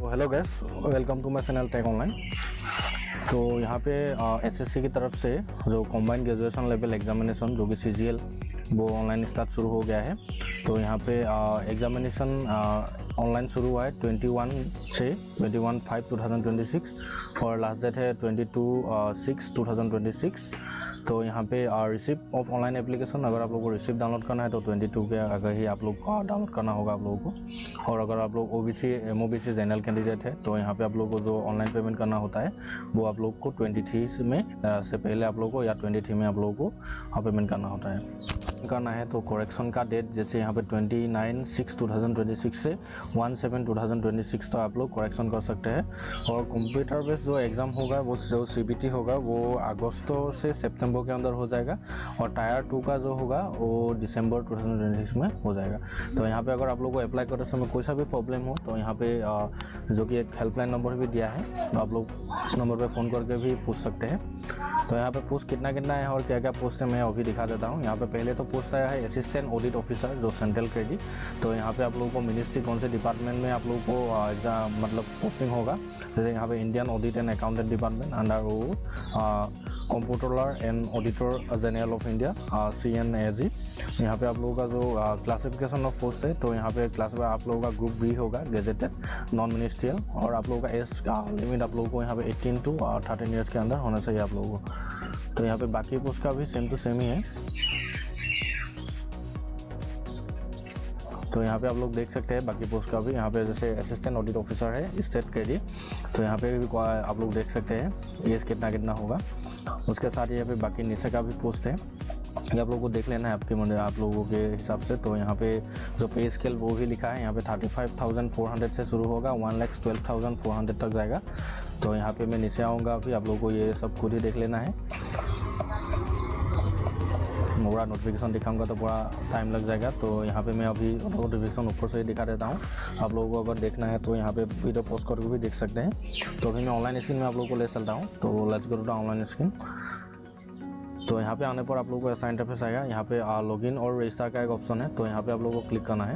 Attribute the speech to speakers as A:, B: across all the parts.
A: Hello guys, welcome to my channel Tech Online. तो यहाँ पे एसएससी की तरफ से जो कॉम्बाइंड ग्रेजुएशन लेवल एग्जामिनेशन जो कि सीजीएल वो ऑनलाइन स्टार्ट शुरू हो गया है। तो यहाँ पे एग्जामिनेशन ऑनलाइन शुरू हुआ है 21/5/2026 और लास्ट डेट है 22/6/2026। तो यहाँ पे रिसिप्ट ऑफ ऑनलाइन एप्लीकेशन अगर आप लोग को रिसिप्ट डाउनलोड करना है तो 22 के अगर ही आप लोग डाउनलोड करना होगा आप लोगों को। और अगर आप लोग ओबीसी एमओबीसी जनरल कैंडिडेट है तो यहाँ पे आप लोग को जो ऑनलाइन पेमेंट करना होता है वो आप लोग को 23 में से पहले आप लोग को या 23 में आप लोगों को पेमेंट करना होता है। तो करेक्शन का डेट जैसे यहाँ पे 29/6/2026 से 1/7/2026 तक आप लोग करेक्शन कर सकते हैं। और कंप्यूटर बेस्ड जो एग्ज़ाम होगा वो जो सीबीटी होगा वो अगस्त से सितंबर के अंदर हो जाएगा और टायर 2 का जो होगा वो दिसंबर 2026 में हो जाएगा। तो यहाँ पे अगर आप लोग को अप्लाई करते समय कोई सा भी प्रॉब्लम हो तो यहाँ पे जो कि एक हेल्पलाइन नंबर भी दिया है तो आप लोग इस नंबर पे फ़ोन करके भी पूछ सकते हैं। तो यहाँ पे पोस्ट कितना है और क्या क्या पोस्ट है मैं अभी दिखा देता हूँ। यहाँ पे पहले तो पोस्ट आया है असिस्टेंट ऑडिट ऑफिसर जो सेंट्रल क्रेडिट। तो यहाँ पे आप लोगों को मिनिस्ट्री कौन से डिपार्टमेंट में आप लोगों को मतलब पोस्टिंग होगा, जैसे यहाँ पे Indian audit and accountant department under वो comptroller and auditor general of India CNAG। यहाँ पे आप लोगों का जो क्लासिफिकेशन ऑफ पोस्ट है तो यहाँ पे क्लास में आप लोगों का ग्रुप बी होगा गेजेटेड नॉन मिनिस्ट्रियल। और आप लोगों का एज का लिमिट आप लोगों को यहाँ पे 18 to 13 ईयर्स के अंदर होना चाहिए आप लोगों को। तो यहाँ पे बाकी पोस्ट का भी सेम टू सेम ही है। तो यहाँ पे आप लोग देख सकते हैं बाकी पोस्ट का भी। यहाँ पे जैसे असिस्टेंट ऑडिट ऑफिसर है स्टेट क्रेडिट, तो यहाँ पे भी आप लोग देख सकते हैं एज कितना होगा। उसके साथ यहाँ पे बाकी नीचे का भी पोस्ट है, ये आप लोगों को देख लेना है आप लोगों के हिसाब से। तो यहाँ पे जो पे स्केल वो भी लिखा है, यहाँ पे 35,400 से शुरू होगा 1,12,400 तक जाएगा। तो यहाँ पे मैं नीचे आऊँगा, अभी आप लोगों को ये सब खुद ही देख लेना है। पूरा नोटिफिकेशन दिखाऊंगा तो पूरा टाइम लग जाएगा। तो यहाँ पे मैं अभी नोटिफिकेशन ऊपर से ही दिखा देता हूँ। आप लोगों को अगर देखना है तो यहाँ पे वीडियो पोस्ट करके भी देख सकते हैं। तो अभी मैं ऑनलाइन स्क्रीन में आप लोगों को ले चलता हूँ। तो let's go to the online screen. तो यहाँ पे आने पर आप लोगों को ऐसा इंटरफेस आएगा। यहाँ पे लॉगिन और रजिस्टर का एक ऑप्शन है, तो यहाँ पे आप लोगों को क्लिक करना है।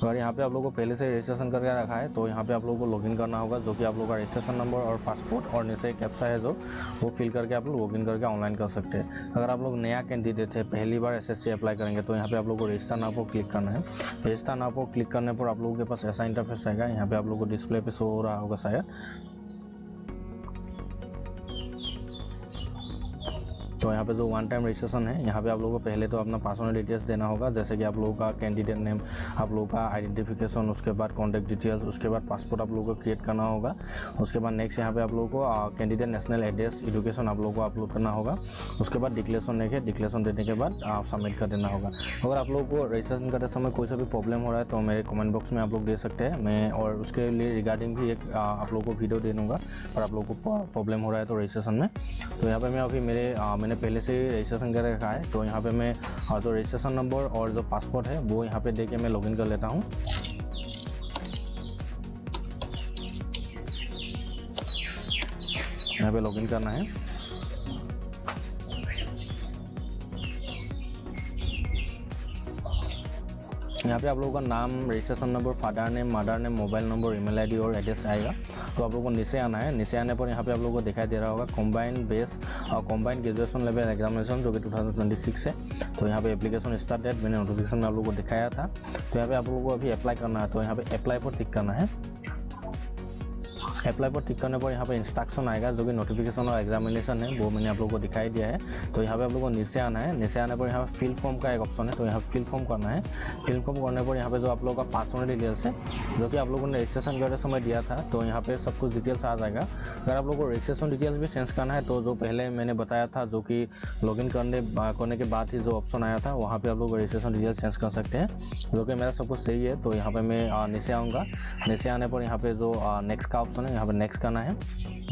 A: अगर यहाँ पे आप लोगों को पहले से रजिस्ट्रेशन करके रखा है तो यहाँ पे आप लोगों को लॉगिन करना होगा, जो कि आप लोगों का रजिस्ट्रेशन नंबर और पासपोर्ट और नीचे एक कैप्चा है जो वो फिल करके आप लोग लॉगिन करके ऑनलाइन कर सकते हैं। अगर आप लोग नया कैंडिडेट है, पहली बार एसएससी अप्लाई करेंगे तो यहाँ पे आप लोग को रजिस्टर नाउ पर क्लिक करना है। रजिस्टर नाउ पर क्लिक करने पर आप लोगों के पास ऐसा इंटरफेस आएगा। यहाँ पे आप लोगों को डिस्प्ले पे शो हो रहा होगा शायद। तो यहाँ पे जो वन टाइम रजिस्ट्रेशन है, यहाँ पे आप लोगों को पहले तो अपना पर्सनल डिटेल्स देना होगा, जैसे कि आप लोगों का कैंडिडेट नेम, आप लोगों का आइडेंटिफिकेशन, उसके बाद कॉन्टैक्ट डिटेल्स, उसके बाद पासपोर्ट आप लोगों को क्रिएट करना होगा। उसके बाद नेक्स्ट यहाँ पे आप लोगों को कैंडिडेट नेशनल एड्रेस एजुकेशन आप लोगों को अपलोड करना होगा। उसके बाद डिक्लेरेशन देके डिक्लेरेशन देने के बाद आप सबमिट कर देना होगा। अगर आप लोगों को रजिस्ट्रेशन करते समय कोई सा भी प्रॉब्लम हो रहा है तो मेरे कमेंट बॉक्स में आप लोग दे सकते हैं, मैं और उसके लिए रिगार्डिंग भी एक आप लोगों को वीडियो दे दूँगा और आप लोगों को प्रॉब्लम हो रहा है तो रजिस्ट्रेशन में। तो यहाँ पर मैं अभी मैंने पहले से रजिस्ट्रेशन कर रखा है, तो यहाँ पे मैं जो रजिस्ट्रेशन नंबर और जो पासपोर्ट है वो यहाँ पे देके मैं लॉगिन कर लेता हूँ। यहाँ पे लॉगिन करना है। यहाँ पे आप लोगों का नाम, registration number, father name, mother name, mobile number, email ID और एड्रेस आएगा। तो आप लोगों को नीचे आना है। नीचे आने पर यहाँ पे आप लोगों को दिखाई दे रहा होगा कॉम्बाइंड ग्रेजुएशन लेवल एग्जामिनेशन जो कि 2026 है। तो यहाँ पे एप्लीकेशन स्टार्ट डेट मैंने नोटिफिकेशन में आप लोगों को दिखाया था। तो यहाँ पे आप लोगों को अभी अप्लाई करना है, तो यहाँ पे अप्लाई पर क्लिक करना है। अप्लाई पर टिक करने पर यहाँ पे इंस्ट्रक्शन आएगा जो कि नोटिफिकेशन और एग्जामिनेशन है, वो मैंने आप लोगों को दिखाई दिया है। तो यहाँ पे आप लोगों को नीचे आना है। नीचे आने पर यहाँ पे फिल फॉर्म का एक ऑप्शन है, तो यहाँ फिल फॉर्म करना है। फिल फॉर्म करने पर यहाँ पे जो आप लोगों का पर्सनल डिटेल्स है जो कि आप लोगों ने रजिस्ट्रेशन करते समय दिया था, तो यहाँ पे सब कुछ डिटेल्स आ जाएगा। अगर आप लोगों को रजिस्ट्रेशन डिटेल्स भी चेंज करना है तो जो पहले मैंने बताया था जो कि लॉगिन करने के बाद ही जो ऑप्शन आया था वहाँ पर आप लोग रजिस्ट्रेशन डिटेल्स चेंज कर सकते हैं, जो कि मेरा सब कुछ सही है। तो यहाँ पर मैं नीचे आऊँगा। नीचे आने पर यहाँ पे जो नेक्स्ट का ऑप्शन है, यहाँ पर नेक्स्ट करना है।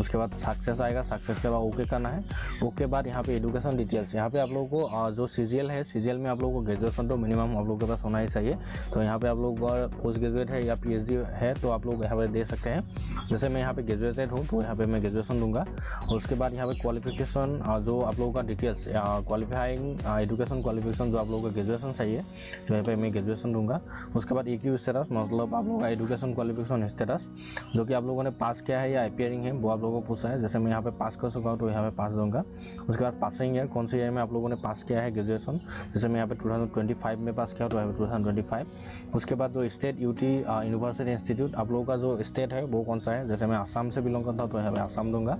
A: उसके बाद सक्सेस आएगा, सक्सेस के बाद ओके करना है। ओके बाद यहाँ पे एजुकेशन डिटेल्स, यहाँ पे आप लोगों को जो सीजीएल है, सीजीएल में आप लोगों को ग्रेजुएशन तो मिनिमम आप लोगों के पास होना ही चाहिए। तो यहाँ पे आप लोग पोस्ट ग्रेजुएट है या पीएचडी है तो आप लोग यहाँ पे दे सकते हैं। जैसे मैं यहाँ पे ग्रेजुएटेड हूँ तो यहाँ पे मैं ग्रेजुएशन दूंगा। और उसके बाद यहाँ पे क्वालिफिकेशन जो आप लोगों का डिटेल्स, क्वालिफाइंग एजुकेशन क्वालिफिकेशन जो आप लोगों को ग्रेजुएशन चाहिए तो यहाँ पे मैं ग्रेजुएशन दूंगा। उसके बाद EQ स्टेटस, मतलब आप लोगों का एजुकेशन क्वालिफिकेशन स्टेटस जो कि आप लोगों ने पास किया है या अपियरिंग है वो आप लोगों को पूछा है। जैसे मैं यहाँ पे पास कर चुका हूँ तो यहाँ पे पास दूंगा। उसके बाद पासिंग ईयर, कौन सी ईयर में आप लोगों ने पास किया है ग्रेजुएशन, जैसे मैं यहाँ पे 2025 में पास किया तो यहाँ पे 2025। उसके बाद जो स्टेट यूटी यूनिवर्सिटी इंस्टीट्यूट आप लोगों का जो स्टेट है वो कौन सा है, जैसे मैं आसाम से बिलोंग करता हूँ तो यहाँ पे आसाम दूंगा।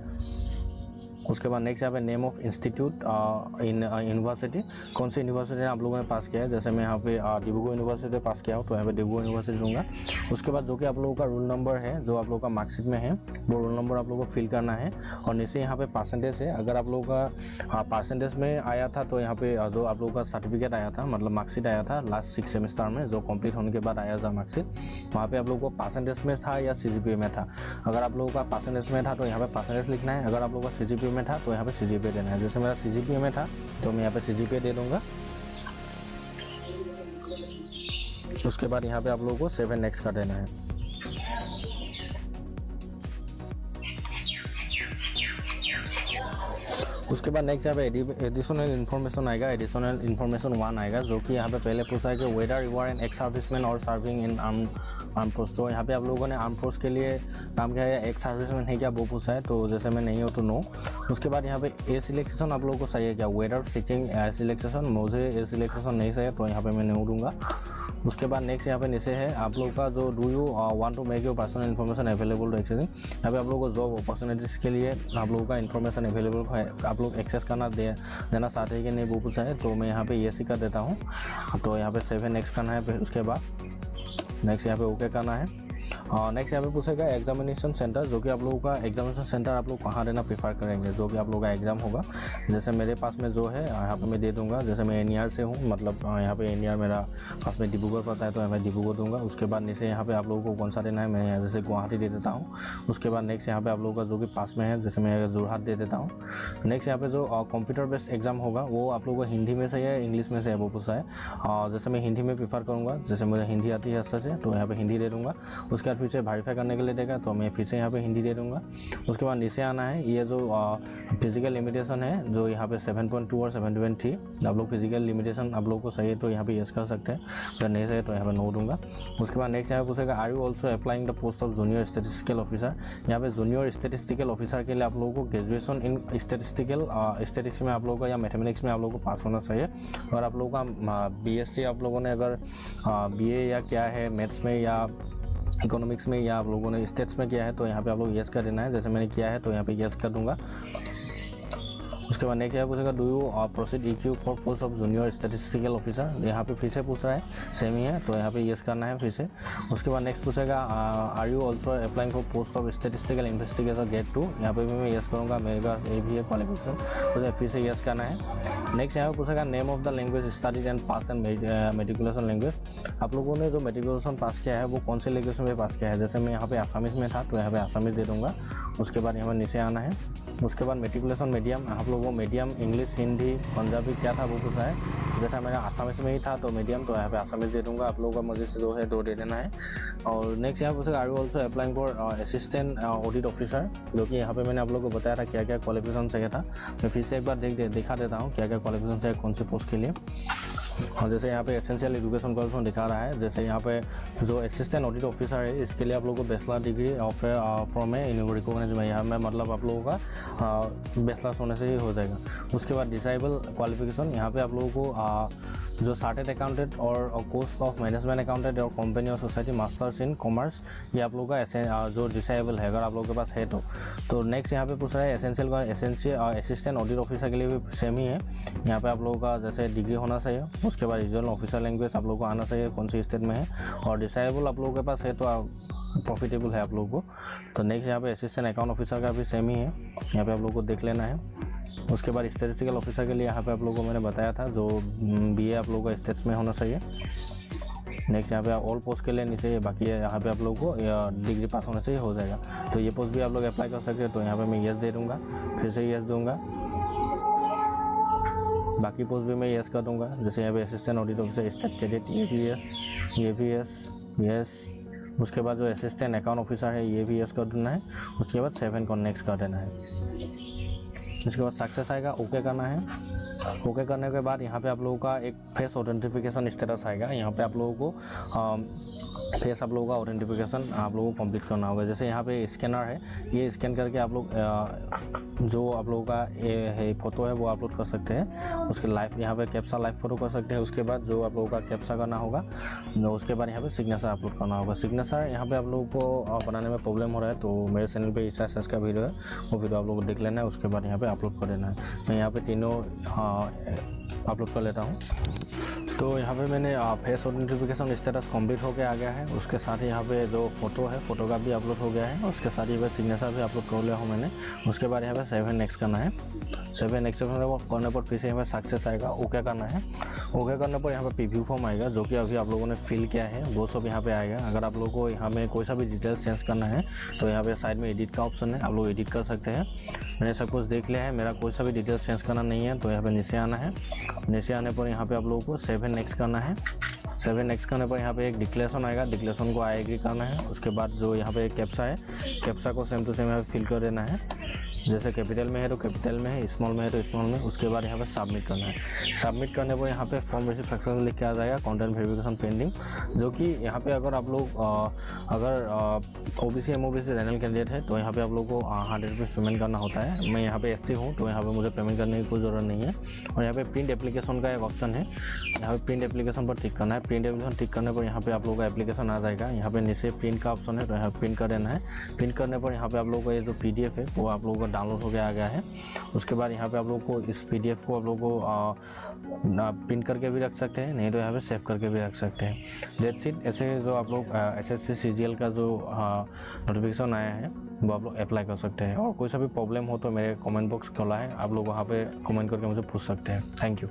A: उसके बाद नेक्स्ट यहाँ पे name of institute in university, कौन सी यूनिवर्सिटी आप लोगों ने पास किया है, जैसे मैं यहाँ पे डिब्रूगढ़ यूनिवर्सिटी पास किया हूँ तो यहाँ पे डिब्रूगढ़ यूनिवर्सिटी दूंगा। उसके बाद जो कि आप लोगों का रोल नंबर है, जो आप लोगों का मार्कशीट में है वो रोल नंबर आप लोगों को फिल करना है। और नीचे यहाँ पे परसेंटेज है, अगर आप लोगों का परसेंटेज में आया था तो यहाँ पे जो आप लोगों का सर्टिफिकेट आया था, मतलब मार्कशीट आया था लास्ट 6 सेमेस्टर में जो कंप्लीट होने के बाद आया था मार्कशीट, वहाँ पे आप लोगों को परसेंटेज में था या CGPA में था। अगर आप लोगों का परसेंटेज में था तो यहाँ पे परसेंटेज लिखना है, अगर आप लोगों का CGPA में था तो यहाँ पे CGPA देना है। जैसे मेरा CGPA में था तो मैं यहाँ पे CGPA दे दूंगा। उसके बाद यहाँ पे आप लोगों को 7 नेक्स्ट कर देना है। उसके बाद नेक्स्ट यहाँ पे एडिशनल इन्फॉर्मेशन आएगा, एडिशनल इन्फॉर्मेशन 1 आएगा, जो कि यहाँ पे पहले पूछा है कि whether you are an ex serviceman और सर्विंग इन आर्म फोर्स। तो यहाँ पे आप लोगों ने आर्म फोर्स के लिए काम किया है, एक्स सर्विसमैन है क्या वो पूछा है, तो जैसे मैं नहीं हूँ तो नो। उसके बाद यहाँ पे ए सिलेक्शन आप लोगों को चाहिए क्या, वेदर सीकिंग ए सिलेक्शन, मुझे ए सिलेक्शन नहीं चाहिए तो यहाँ पे मैं नो दूंगा। उसके बाद नेक्स्ट यहाँ पे नीचे है आप लोग का जो do you want to make your personal information available to accessing, यहाँ पे आप लोगों को जॉब अपॉर्चुनिटीज़ के लिए आप लोगों का इन्फॉर्मेशन अवेलेबल है, आप लोग एक्सेस करना देना चाहते हैं कि नहीं वो पूछा है, तो मैं यहाँ पे येस ही कर देता हूँ। तो यहाँ पे 7 नेक्स्ट करना है, फिर उसके बाद नेक्स्ट यहाँ पे ओके करना है। नेक्स्ट यहाँ पे पूछेगा एग्जामिनेशन सेंटर, जो कि आप लोगों का एग्जामिनेशन सेंटर आप लोग कहाँ देना प्रेफर करेंगे, जो कि आप लोगों का एग्जाम होगा। जैसे मेरे पास में जो है यहाँ पे मैं दे दूंगा, जैसे मैं NER से हूँ, मतलब यहाँ पे NER मेरा पास में डिब्रूगढ़ पड़ता है तो मैं डिब्रूगढ़ दूंगा। उसके बाद नीचे यहाँ पे आप लोगों को कौन सा देना है, मैं यहाँ जैसे गुवाहाटी दे देता हूँ। उसके बाद नेक्स्ट यहाँ पे आप लोगों का जो कि पास में है, जैसे मैं जोरहाट दे देता हूँ। नेक्स्ट यहाँ पे जो कंप्यूटर बेस्ड एग्जाम होगा वो आप लोगों को हिंदी में से है इंग्लिश में से है वो पूछा है। जैसे मैं हिंदी में प्रेफर करूँगा, जैसे मुझे हिंदी आती है अच्छे से तो यहाँ पे हिंदी दे दूँगा। उसके बाद फिर से वेरीफाई करने के लिए देगा तो मैं फिर से यहाँ पे हिंदी दे दूँगा। उसके बाद नीचे आना है, ये जो फिजिकल लिमिटेशन है जो यहाँ पे 7.2 और 7.3 आप लोग फिजिकल लिमिटेशन आप लोग को सही है तो यहाँ पे यस कर सकते हैं, अगर नहीं सही है तो यहाँ पे नो दूंगा। उसके बाद नेक्स्ट यहाँ पे पूछेगा are you also applying the post of junior statistical officer, यहाँ पे जूनियर स्टेटिस्टिकल ऑफिसर के लिए आप लोगों को ग्रेजुएशन इन स्टेटिस्टिक्स में आप लोगों का या मैथमेटिक्स में आप लोगों को पास होना चाहिए। अगर आप लोगों का BSc आप लोगों ने अगर BA या क्या है मैथ्स में या इकोनॉमिक्स में या आप लोगों ने स्टेट्स में किया है तो यहाँ पे आप लोग यस कर देना है, जैसे मैंने किया है तो यहाँ पे यस कर दूंगा। उसके बाद नेक्स्ट यहाँ पूछेगा do you proceed EQ for post of junior statistical officer, यहाँ पे फिर से पूछ रहा है सेम ही है तो यहाँ पे यस करना है फिर से। उसके बाद नेक्स्ट पूछेगा are you also applying for post of statistical investigator grade 2, यहाँ पे भी मैं यस करूँगा, मेरे पास ये भी है क्वालिफिकेशन तो फिर से यस करना है। नेक्स्ट यहाँ पे पूछेगा name of the language studies and pass and matriculation language, आप लोगों ने जो मेट्रिकुलेशन पास किया है वो कौन से लैंग्वेज में पास किया है, जैसे मैं यहाँ पे आसामीज में था तो यहाँ पे आसामीज दे दूँगा। उसके बाद यहाँ पर नीचे आना है। उसके बाद मेट्रिकुलेशन मीडियम आप लोगों को मीडियम इंग्लिश हिंदी पंजाबी क्या था वो पूछा है, जैसा मेरा आसामीज में ही था तो मीडियम तो यहाँ पे आसामीज दे दूँगा, आप लोगों का मर्जी से जो है 2 दे देना है। और नेक्स्ट यहाँ पूछेगा are you also applying for assistant audit officer, जो कि यहाँ पे मैंने आप लोगों को बताया था क्या क्या क्वालिफिकेशन चाहिए था, मैं फिर से एक बार दिखा देता हूँ क्या क्या क्वालिफिकेशन चाहिए कौन से पोस्ट के लिए। और जैसे यहाँ पे एसेंशियल एजुकेशन क्वालिफिकेशन दिखा रहा है, जैसे यहाँ पे जो असिस्टेंट ऑडिट ऑफिसर है इसके लिए आप लोगों को bachelor degree from a recognised में, यहाँ में मतलब आप लोगों का बैचलर्स होने से ही हो जाएगा। उसके बाद डिसेबल क्वालिफिकेशन, यहाँ पे आप लोगों को जो चार्टेड अकाउंटेंट और कोर्स ऑफ मैनेजमेंट अकाउंटेंट और कंपनी और सोसाइटी मास्टर्स इन कॉमर्स, ये आप लोगों का जो डिसेबल है अगर आप लोगों के पास है तो नेक्स्ट यहाँ पे पूछ रहा है एसेंशियल असिस्टेंट ऑडिट ऑफिसर के लिए भी सेम ही है, यहाँ पे आप लोगों का जैसे डिग्री होना चाहिए। उसके बाद रीजनल ऑफिसर लैंग्वेज आप लोगों को आना चाहिए कौन सी स्टेट में है, और डिसेबल आप लोगों के पास है तो प्रॉफिटेबल है आप लोगों को। तो नेक्स्ट यहाँ पे असिस्टेंट अकाउंट ऑफिसर का भी सेम ही है, यहाँ पे आप लोगों को देख लेना है। उसके बाद स्टैटिस्टिकल ऑफिसर के लिए यहाँ पे आप लोगों को मैंने बताया था जो BA आप लोगों का स्टेट्स में होना चाहिए। नेक्स्ट यहाँ पे ऑल पोस्ट के लिए नीचे बाकी है, यहाँ पे आप लोगों को डिग्री पास होने से ही हो जाएगा। तो ये पोस्ट भी आप लोग अप्लाई कर सकते हैं। तो यहाँ पे मैं यस दे दूँगा, फिर से यस दूँगा। बाकी पोस्ट भी मैं यस कर दूँगा, जैसे यहाँ पे assistant audit officer, state cadet, ये भी यस। उसके बाद जो असिस्टेंट अकाउंट ऑफिसर है ये भी यस कर देना है। उसके बाद 7 को नेक्स्ट कर देना है। इसके बाद सक्सेस आएगा, ओके करना है। ओके करने के बाद यहाँ पे आप लोगों का एक फेस ऑथेंटिफिकेशन स्टेटस आएगा। यहाँ पे आप लोगों को फेस आप लोगों का ऑथेंटिफिकेशन आप लोगों को कंप्लीट करना होगा। जैसे यहाँ पे स्कैनर है, ये स्कैन करके आप लोग जो आप लोगों का ये फ़ोटो है वो अपलोड कर सकते हैं। उसके लाइव यहाँ पे कैप्सा लाइव फ़ोटो कर सकते हैं। उसके बाद जो आप लोगों का कैप्सा करना होगा, उसके बाद यहाँ पे सिग्नेचर अपलोड करना होगा। सिग्नेचर यहाँ पे आप लोगों को बनाने में प्रॉब्लम हो रहा है, तो मेरे चैनल पे SSS का वीडियो है, वो वीडियो आप लोगों को देख लेना है। उसके बाद यहाँ पे अपलोड कर देना है। मैं यहाँ पे तीनों अपलोड कर लेता हूँ। तो यहाँ पे मैंने फेस ऑथेंटिफिकेशन स्टेटस कंप्लीट हो गया आ गया है। उसके साथ ही यहाँ पे जो फोटो है, फोटो का भी अपलोड हो गया है। उसके साथ ही सिग्नेचर भी अपलोड कर लिया हूँ मैंने। उसके बाद यहाँ पे 7 नेक्स्ट करना है। 7 नेक्स्ट करने पर फिर से यहाँ पे सक्सेस आएगा, ओके करना है। ओके करने पर यहाँ पे प्रीव्यू फॉर्म आएगा, जो कि अभी आप लोगों ने फिल किया है वो सब यहाँ पे आएगा। अगर आप लोगों को यहाँ में कोई सा भी डिटेल्स चेंज करना है तो यहाँ पे साइड में एडिट का ऑप्शन है, आप लोग एडिट कर सकते हैं। मैंने सब कुछ देख लिया है, मेरा कोई सा भी डिटेल्स चेंज करना नहीं है। तो यहाँ पे नीचे आना है। नीचे आने पर यहाँ पे आप लोगों को 7 नेक्स्ट करना है। 7 नेक्स्ट करने पर यहाँ पे एक डिक्लेरेशन आएगा, डिक्लेरेशन को आई एग्री करना है। उसके बाद जो यहाँ पे एक कैप्सा है, कैप्सा को सेम टू सेम यहाँ पे फिल कर देना है। जैसे कैपिटल में है तो कैपिटल में है, स्मॉल में है तो स्मॉल में। उसके बाद यहाँ पे सबमिट करना है। सबमिट करने पर यहाँ पे फॉर्म रिसीव सक्सेसफुल लिख के आ जाएगा, कंटेंट वेरिफिकेशन पेंडिंग। जो कि यहाँ पे अगर आप लोग OBC MOBC जनरल कैंडिडेट है तो यहाँ पे आप लोग को 100 रुपीज़ पेमेंट करना होता है। मैं यहाँ पे SC हूँ तो यहाँ पे मुझे पेमेंट करने की कोई ज़रूरत नहीं है। और यहाँ पे प्रिंट एप्लीकेशन का एक ऑप्शन है, यहाँ पे प्रिंट एप्लीकेशन पर टिक करना है। प्रिंट एप्लीकेशन टिक करने पर यहाँ पे आप लोगों का एप्लीकेशन आ जाएगा। यहाँ पे नीचे प्रिंट का ऑप्शन है, तो यहाँ प्रिंट कर देना है। प्रिंट करने पर यहाँ पे आप लोगों का ये जो PDF है वो आप लोगों का डाउनलोड हो गया आ गया है। उसके बाद यहाँ पे आप लोगों को इस PDF को आप लोगों को प्रिंट करके भी रख सकते हैं, नहीं तो यहाँ पे सेव करके भी रख सकते हैं। That's it. ऐसे जो आप लोग SSC CGL का जो नोटिफिकेशन आया है वो आप लोग अप्लाई कर सकते हैं। और कोई सा भी प्रॉब्लम हो तो मेरे कमेंट बॉक्स खुला है, आप लोग वहाँ पे कमेंट करके मुझे पूछ सकते हैं। Thank you.